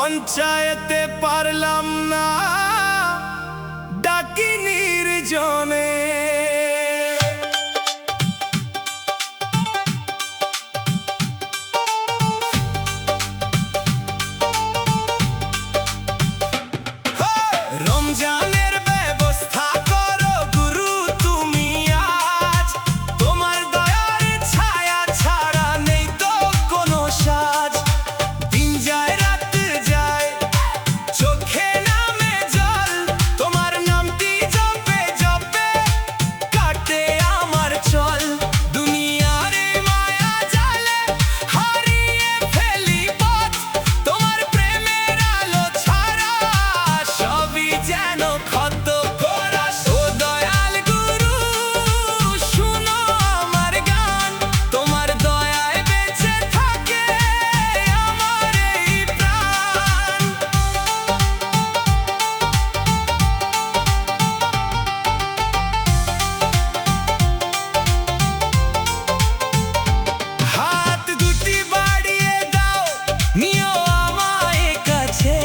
পঞ্চায়েতে পারলাম না ডাকি নির্জনে। রমজানের ব্যবস্থা করো গুরু তুমি আজ, তোমার দয়ার ছায়া ছাড়া নেই তো কোনো সাজ। দিন যায় রাত যায় চোখে নামে জল, তোমার নামটি জপে জপে কাটে আমার চল। দুনিয়ার মায়া জালে হারিয়ে ফেলি পথ, তোমার প্রেমের আলো ছাড়া সবই যেন ক্ষত করা। ও দয়াল গুরু শুনো আমার গান, তোমার দয়ায় বেঁচে থাকে আমার এই প্রাণ। হাত দুটি বাড়িয়ে দাও নিও আমায় কাছে,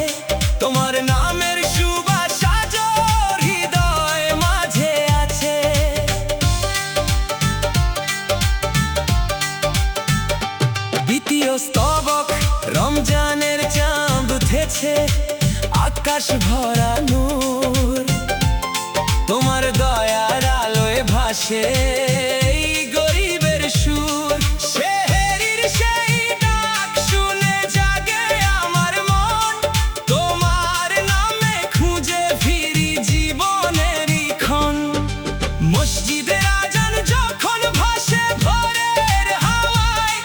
তোমার নামের সুবাস আজো হৃদয় মাঝে আছে। দ্বিতীয় স্তবক রমজানের চাঁদ উঠেছে, আকাশ ভরা নূর, তোমার দয়ার আলোয় ভাসে এই গরিবের সুর। সেহরির সেই ডাক শুনে জাগে আমার মন, তোমার নামে খুঁজে ফিরি জীবনেরই ক্ষণ। মসজিদের আজান যখন ভাসে ভোরের হাওয়ায়,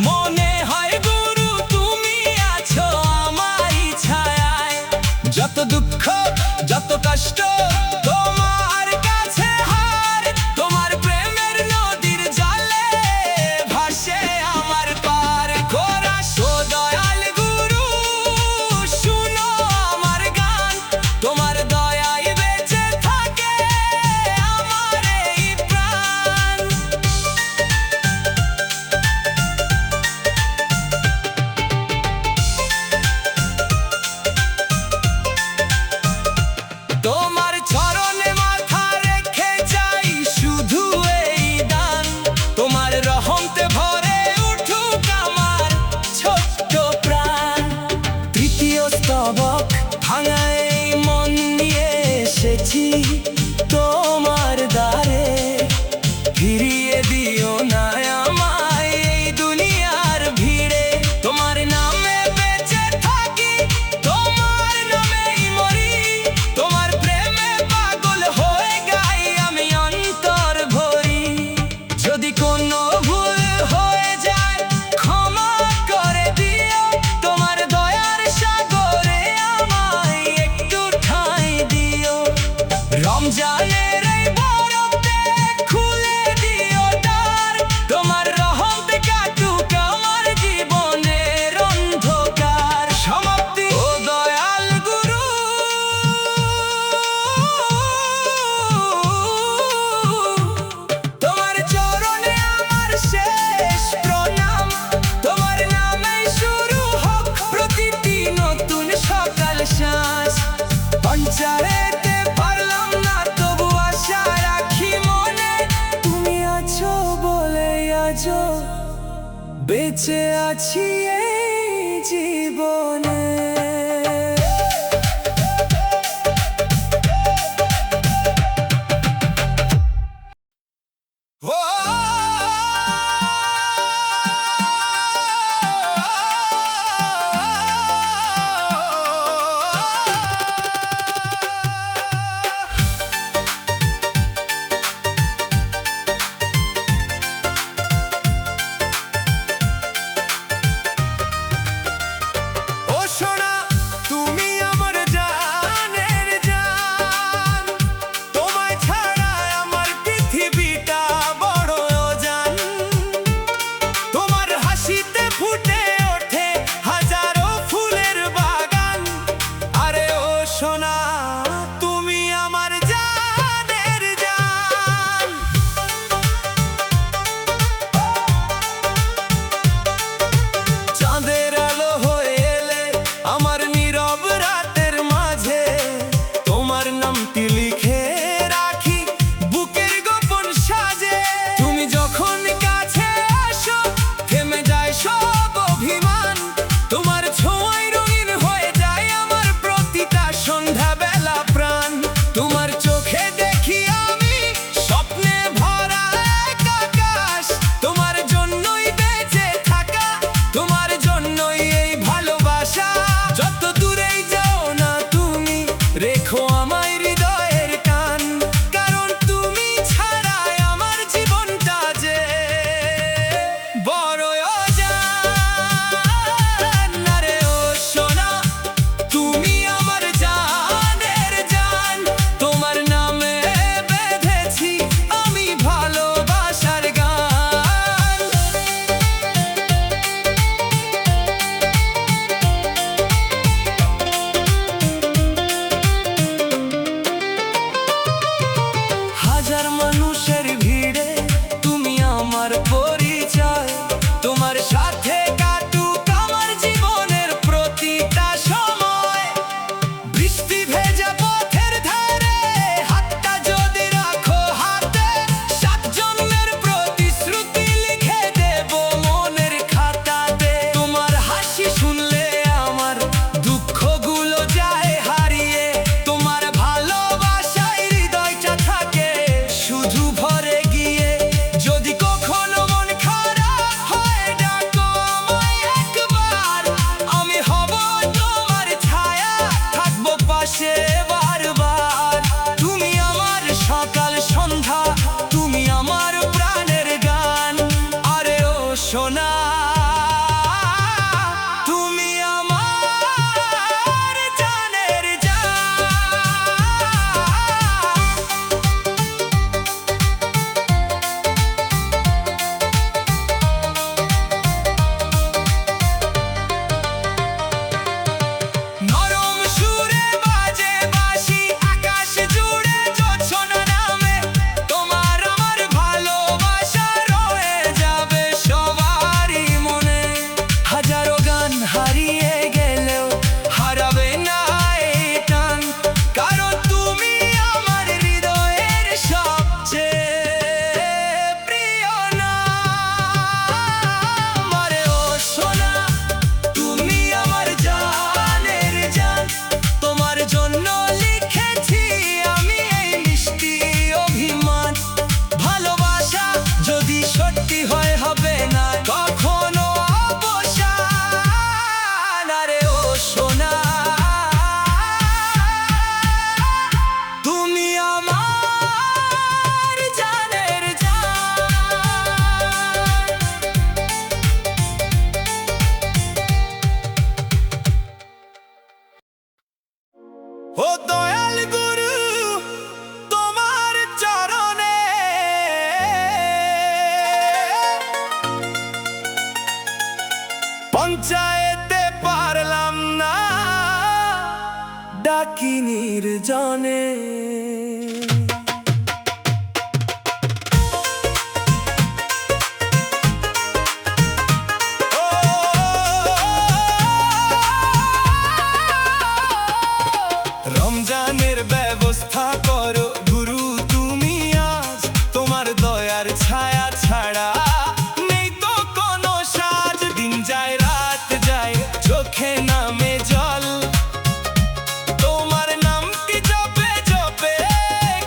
মনে হয় গুরু তুমি আছো আমারই ছায়ায়। যত দুঃখ যত কষ্ট তোমার কাছে হার, তোমার প্রেমের নদীর জলে ভাসে আমার পার করা। ও দয়াল গুরু শুনো আমার গান, তোমার দয়ায় বেঁচে থাকে আমার এই প্রাণ। তোমার চরণে মাথা রেখে যাই শুধু এই দান, তোমার রহমতে ভরে উঠুক আমার ছোট্ট প্রাণ। তৃতীয় স্তবক ভাঙা এই মন নিয়ে এসেছি তোমার দ্বারে, ফিরিয়ে দিও না আমায় এই দুনিয়ার ভিড়ে। তোমার নামে বেঁচে থাকি, তোমার নামেই মরি, তোমার প্রেমে পাগল হয়ে গাই আমি অন্তর ভরি। যদি কোনো ভুল হয়ে যায় ক্ষমা করে দিও, তোমার দয়ার সাগরে আমায় একটু ঠাঁই দিও। রমজানের এই বরফে খুলে দিও দ্বার, তোমার রহমতে কাটুক আমার জীবনের অন্ধকার সমাপ্তি। ও দয়াল গুরু তোমার চরণে আমার শেষ প্রণাম, তোমার নামেই শুরু হোক প্রতিটি নতুন সকাল শ্বাস। পঞ্চায়েতে পারলাম না তবু আশা রাখি মনে, তুমি আছো বলে আজো বেঁচে আছি এই জীবনে। ও পঞ্চায়েতে পারলাম না ডাকি নির্জনে। রমজানের ব্যবস্থা করো গুরু তুমি আজ, তোমার দয়ার ছায়া ছাড়া নেই তো কোনো সাজ। দিন যায় রাত যায় চোখে নামে জল, তোমার নামটি জপে জপে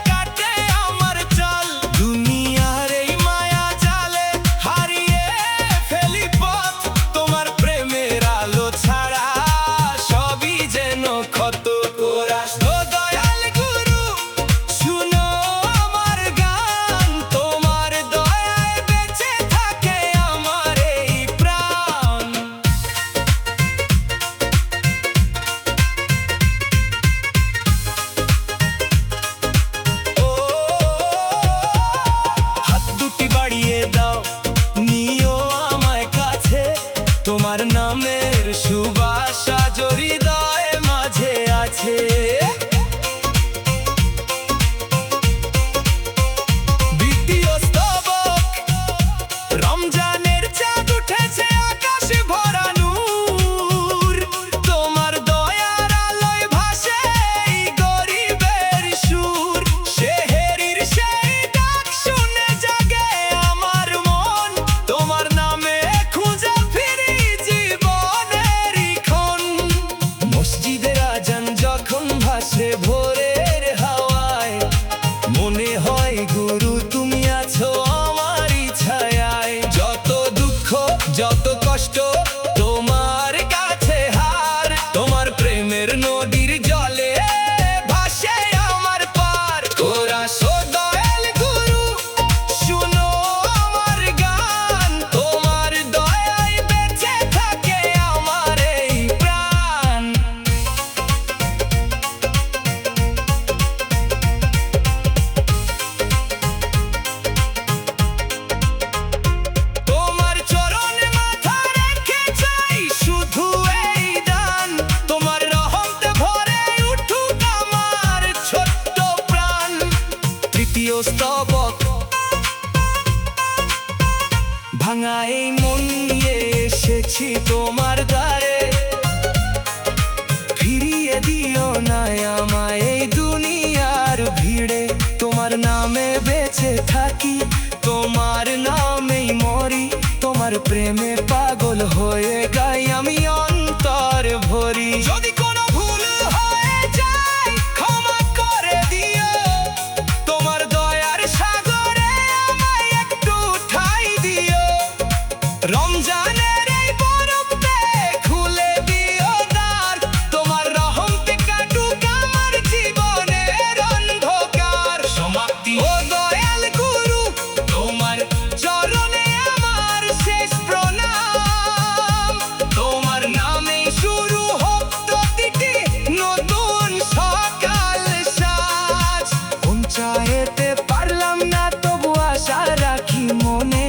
কাটে আমার চল। দুনিয়ার এই মায়া জালে হারিয়ে ফেলি পথ, তোমার প্রেমের আলো ছাড়া সবই যেন ক্ষত। দয়াল গুরু শুনো আমার গান, তোমার দয়ায় বেঁচে থাকে আমার এই প্রাণ। ও হাত দুটি বাড়িয়ে দাও, নিও আমায় কাছে, তোমার নামের সুবাস আজ হৃদয় মাঝে আছে। দ্বিতীয় স্তবক, রমজানের চাঁদ উঠেছে আকাশে ভরা নূর, তোমার দয়ার আলোয় ভাসে এই গরিবের সুর। সেহেরির সেই ডাক শুনে জাগে আমার মন, তোমার নামে খুঁজে ফিরি জীবনেরই ক্ষণ। মসজিদের আজান যখন ভাসে ভোরের হাওয়ায়, মনে হয় গুরু তুমি আছো আমারই ছায়ায়। যত দুঃখ যত কষ্ট তোমার কাছে হার, তোমার প্রেমের নদীর জলে ভাসে আমার পার। তোরা দয়াল গুরু শুনো আমার গান, তোমার দয়ায় বেঁচে থাকে আমার এই প্রাণ। তোমার চরণে মাথা রেখে চাই শুধু এই দান, তোমার রহমতে ভরে উঠুক আমার ছোট্ট প্রাণ। তৃতীয় স্তবক, ভাঙা এই মন নিয়ে এসেছি তোমার দ্বারে, ফিরিয়ে দিও না আমায় এই দুনিয়ার ভিড়ে। তোমার নামে বেঁচে থাকি, তোমার নামেই মরি, তোমার প্রেমে পাগল হয়ে গাই আমি অন্তর ভরি। যদি কোনো ভুল হয়ে যায় ক্ষমা করে দিও, তোমার দয়ার সাগরে আমায় একটু ঠাঁই দিও। রমজানের এই বরফে খুলে দিও দ্বার, তোমার রহমতে কাটুক আমার জীবনের অন্ধকার। সমাপ্তি। ও দয়াল গুরু তোমার চরণে আমার শেষ প্রণাম, তোমার নামে শুরু হোক প্রতিটি নতুন সকাল সাজ। পঞ্চায়েতে পারলাম না তবু আশা রাখি মনে,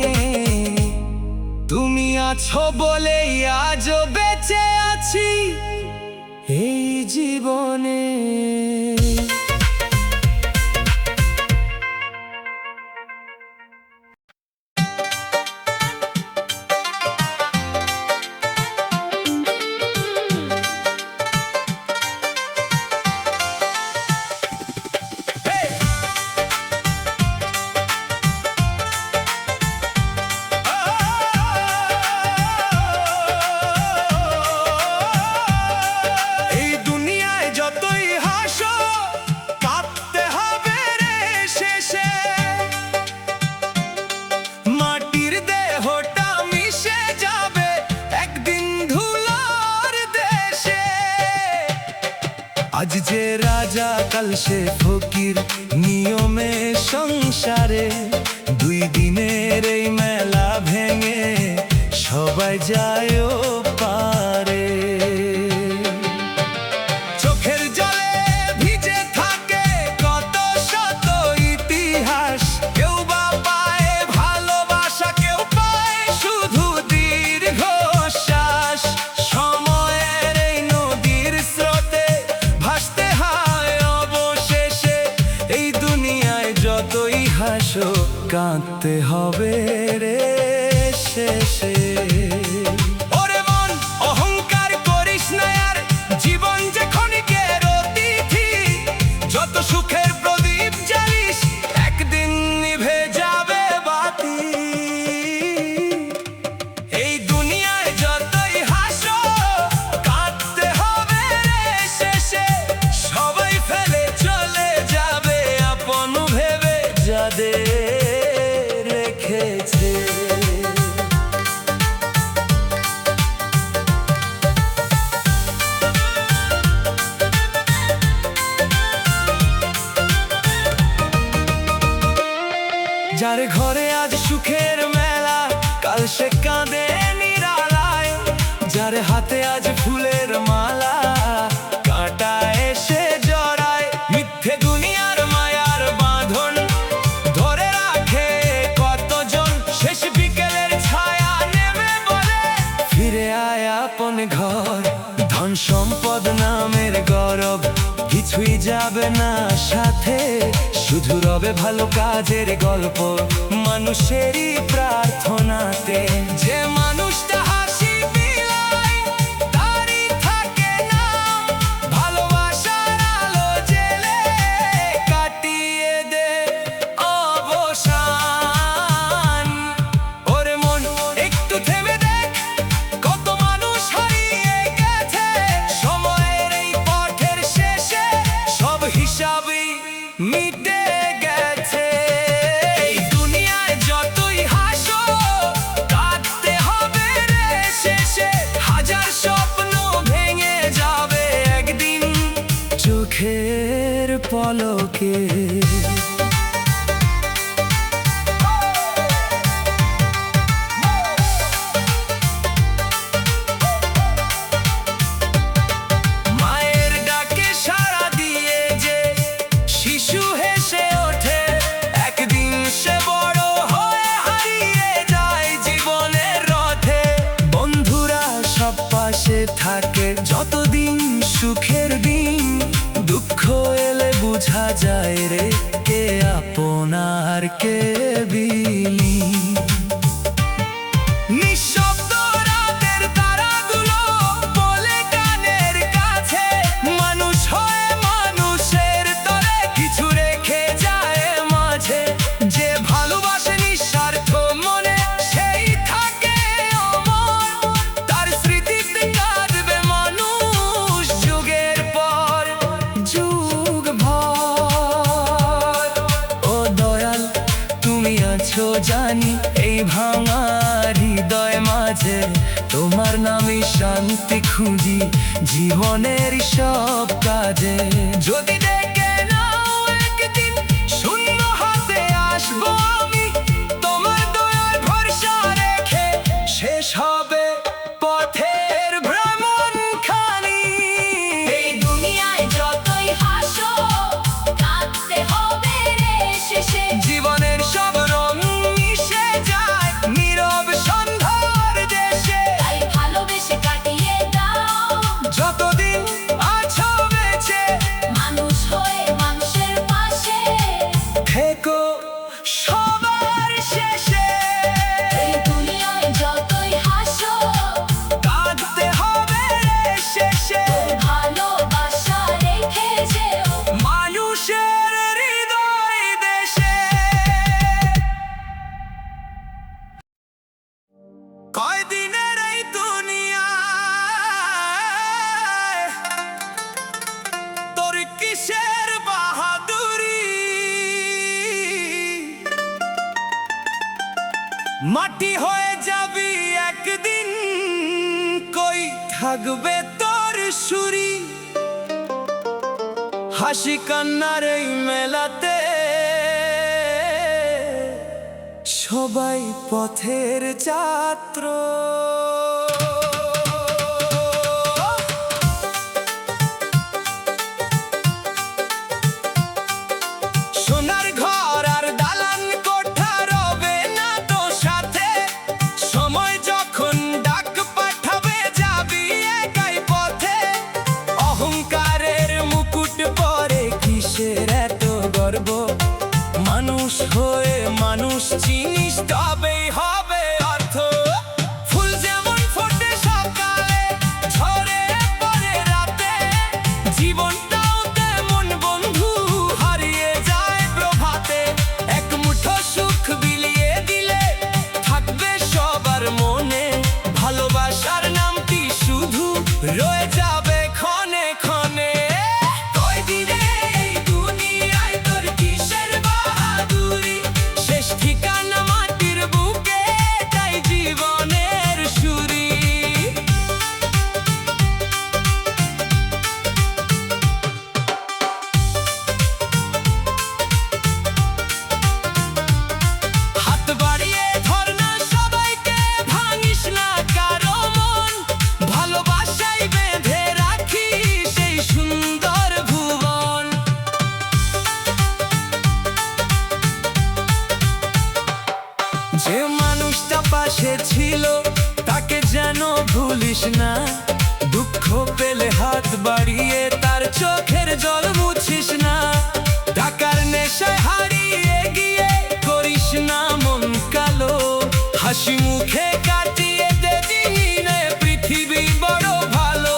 তুমি আছো বলেই আজও বেঁচে আছি এই জীবনে। এই দুনিয়ায় যতই হাসো কাঁদতে হবে রে শেষে, মাটির দেহটা মিশে যাবে একদিন ধুলার দেশে। আজ যে রাজা কাল সে ফকির, নিয়মে সংসারে দুই দিনের এই মেলা ভেঙে সবাই যায় পারে। চোখের জলে ভিজে থাকে কত শত ইতিহাস, কেউ বা পায় ভালোবাসা, কেউ পায় শুধু দীর্ঘশ্বাস। কাঁদতে হবে রে শেষে। ওরে মন অহংকার করিস না আর, জীবন যে ক্ষণিকের অতিথি। যত সুখের প্রদীপ জ্বালিস একদিন নিভে যাবে বাতি। এই দুনিয়ায় যতই হাসো কাঁদতে হবে রে শেষে। সবাই ফেলে চলে যাবে আপন ভেবে যাদের রেখেছে। যার ঘরে আজ সুখের মেলা কাল সে কাঁদে নিরালায়। যার হাতে আজ ফুলের মালা কাঁটা এসে জড়ায়। মিথ্যে দুনিয়ার মায়ার বাঁধন ধরে রাখে কতজন। শেষ বিকেলের ছায়া নেমে বলে ফিরে আয় আপন ঘর। ধন সম্পদ নামের গরব কিছুই যাবে না সাথে। শুধু রবে ভালো কাজের গল্প মানুষেরই প্রার্থনাতে। যে মানুষটা হাসি বিলায় তারই থাকে নাম। ভালোবাসার আলো জেলে কাটিয়ে দে অবসান। ওরে মন একটু থেমে দেখ, কত মানুষ হারিয়ে গেছে। সময়ের এই পথের শেষে সব হিসাবই মিটে গেছে। এই দুনিয়ায় যতই হাসো কাঁদতে হবে রে শেষে। হাজার স্বপ্ন ভেঙে যাবে একদিন চোখের পলকে। মায়ের ডাকে সাড়া দিয়ে যে শিশু হেসে ওঠে, একদিন সে বড় হয়ে হারিয়ে যায় জীবনের রথে। বন্ধুরা সব পাশে থাকে যতদিন সুখের দিন। দুঃখ এলে বোঝা যায় রে কে আপনার কে বিলীন। নিঃশব্দ রাতের তারাগুলো বলে কানের কাছে। মানুষ হয়ে মানুষের তরে কিছু রেখে যায় মাঝে। যে ভালোবাসে নিঃস্বার্থ মনে সেই থাকে অমর। তার স্মৃতিতে কাঁদবে মানুষ যুগের পর যুগ ভর। ও দয়াল তুমি আছো জানি এই ভাঙা হৃদয় মাঝে। তোমার নামে শান্তি খুঁজি জীবনের সব কাজে। যদি ডেকে নাও একদিন শূন্য হাতে আসবো আমি। তোমার দয়ার ভরসা রেখে শেষ হবে পথের ভ্রমণ খানি। এই দুনিয়ায় যতই হাসো কাঁদতে হবে রে শেষে। জীবনের সব রং মিশে যায় নীরব সন্ধ্যার দেশে। তাই ভালোবেসে কাটিয়ে দাও যতদিন আছো বেঁচে মানুষ হয়ে মানুষের পাশে। থেকো সবার শেষে। এই দুনিয়ায় যতই হাসো কাঁদতে হবে রে শেষে। ভালোবাসা রেখে যেও মানুষের হৃদয় দেশে। কয়দিনের এই দুনিয়ায় তোর কিসের বাহাদুরি। মাটি হয়ে যাবি একদিন, কই থাকবে তোর সুরি। হাসি কান্নার এই মেলাতে সবাই পথের ছাত্র। সোনার ঘর আর দালান কোঠা রবে না তো সাথে। সময় যখন ডাক পাঠাবে যাবি একাই পথে। অহংকারের মুকুট পরে কিসের এত গর্ব। মানুষ হয়ে মানুষ পাশে ছিল তাকে যেন ভুলিস না। দুঃখ পেলে হাত বাড়িয়ে তার চোখের জল মুছিস না। টাকার নেশায় হারিয়ে গিয়ে করিস না মন কালো। হাসি মুখে কাটিয়ে দে দিন, পৃথিবী বড় ভালো।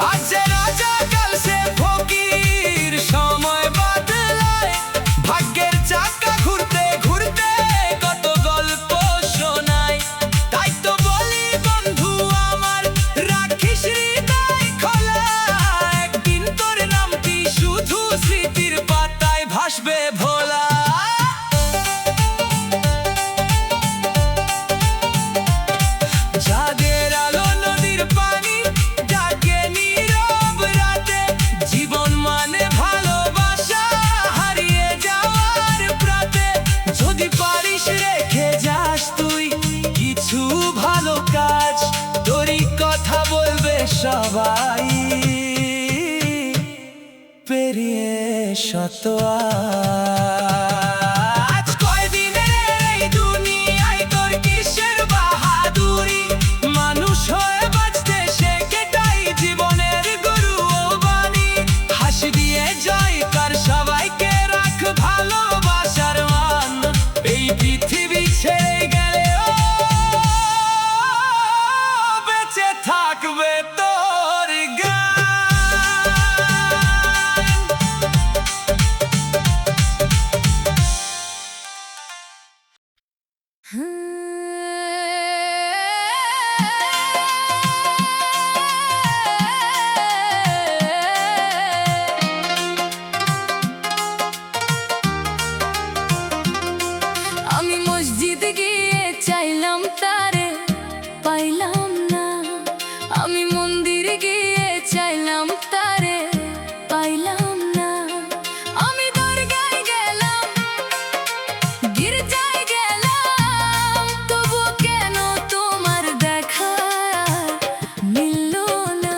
আজ যে রাজা কাল সে ফকির, সময় বদলায় ভাগ্যের চাকা ঘুরতে ঘুরতে কত গল্প শোনায়। তাই তো বলি বন্ধু আমার, রাখিস হৃদয় খোলা। একদিন তোর নামটি শুধু স্মৃতির পাতায় ভাসবে ভোলা। চাঁদের আলো নদীর পানি ডাকে নীরব রাতে। জীবন মানে ভালোবাসা হারিয়ে যাওয়ার প্রাতে। যদি পারিস রেখে যাস তুই কিছু ভালো কাজ, তোরই কথা বলবে সবাই পেরিয়ে শত আজ। কয়দিনের এই দুনিয়ায় তোর কিসের বাহাদুরি? মানুষ হয়ে বাঁচতে শেখে তাই জীবনের গুরু ও বাণী। হাসি দিয়ে জয় কর সবাইকে, রাখ ভালোবাসার মান। এই পৃথিবী ছেড়ে গেলেও বেঁচে থাকবে তোর গান। আমি মসজিদ গিয়ে চাইলাম তারে, পাইলাম না। আমি মন্দির গিয়ে চাইলাম তারে, পাইলাম না। আমি দরগায় গেলাম, গির্জায় গেলাম, তবু কেন তোমার দেখা মিলল না?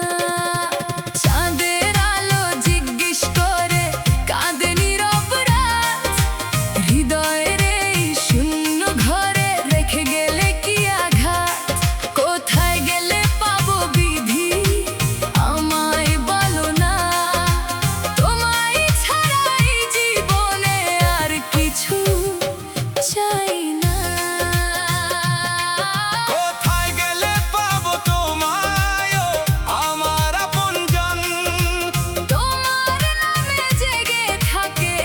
চাঁদের আলো জিজ্ঞেস করে কাঁদে নীরব রাত। হৃদয়ের এই শূন্য ঘরে রেখে গেলে কি আঘাত? কোথায় গেলে পাবো বিধি আমায় বলো না? তোমায় ছাড়াই জীবনে আর কিছু চাই না। কোথায় গেলে পাবো তোমায় আমার আপনজন? তোমার নামে জেগে থাকে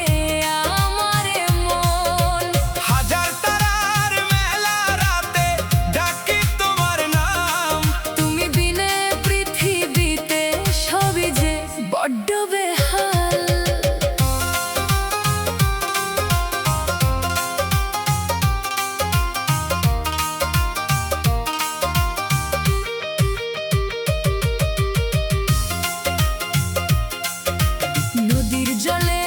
আমার মন। হাজার তারার মেলা রাতে ডাকি তোমার নাম। তুমি বিনে পৃথিবীতে সবই যে বড্ড বেহাল। নদীর জলে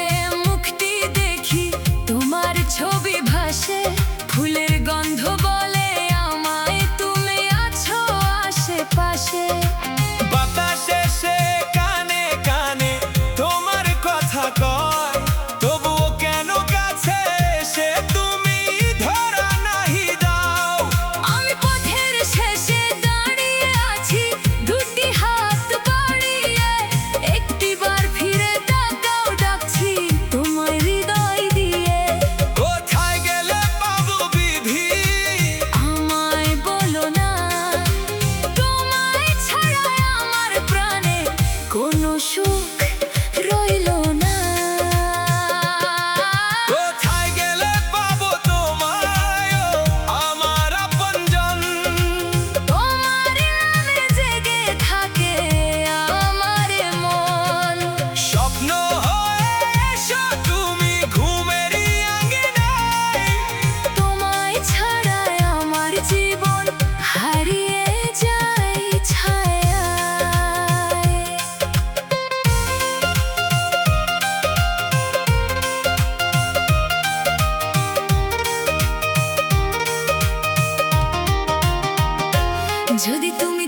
মুখটি দেখি, তোমার ছবি ভাসে। ফুলের গন্ধ বলে আমায় তুমি আছো আশেপাশে। বাতাসে সে কানে কানে তোমার কথা কয়, তবুও কেন কাছে এসে তুমি ধরা নাহি দাও? আমি পথের শেষে দাঁড়িয়ে আছি, দুটি হাত বাড়িয়ে। একটিবার ফিরে তাকাও, ডাকছি তোমায় হৃদয় দিয়ে। কোথায় গেলে পাবো বিধি আমায় বলো না, তোমায় ছাড়া আমার প্রাণে কোনো সুখ রইল না। কোথায় গেলে পাবো তোমায় আমার আপনজন? তোমার নামে জেগে থাকে আমার মন। স্বপ্ন হয়ে এসো তুমি ঘুমেরই আঙ্গিনায়। তোমায় ছাড়া আমার জীবন হারিয়ে যায় ছায়ায়। যদি তুমি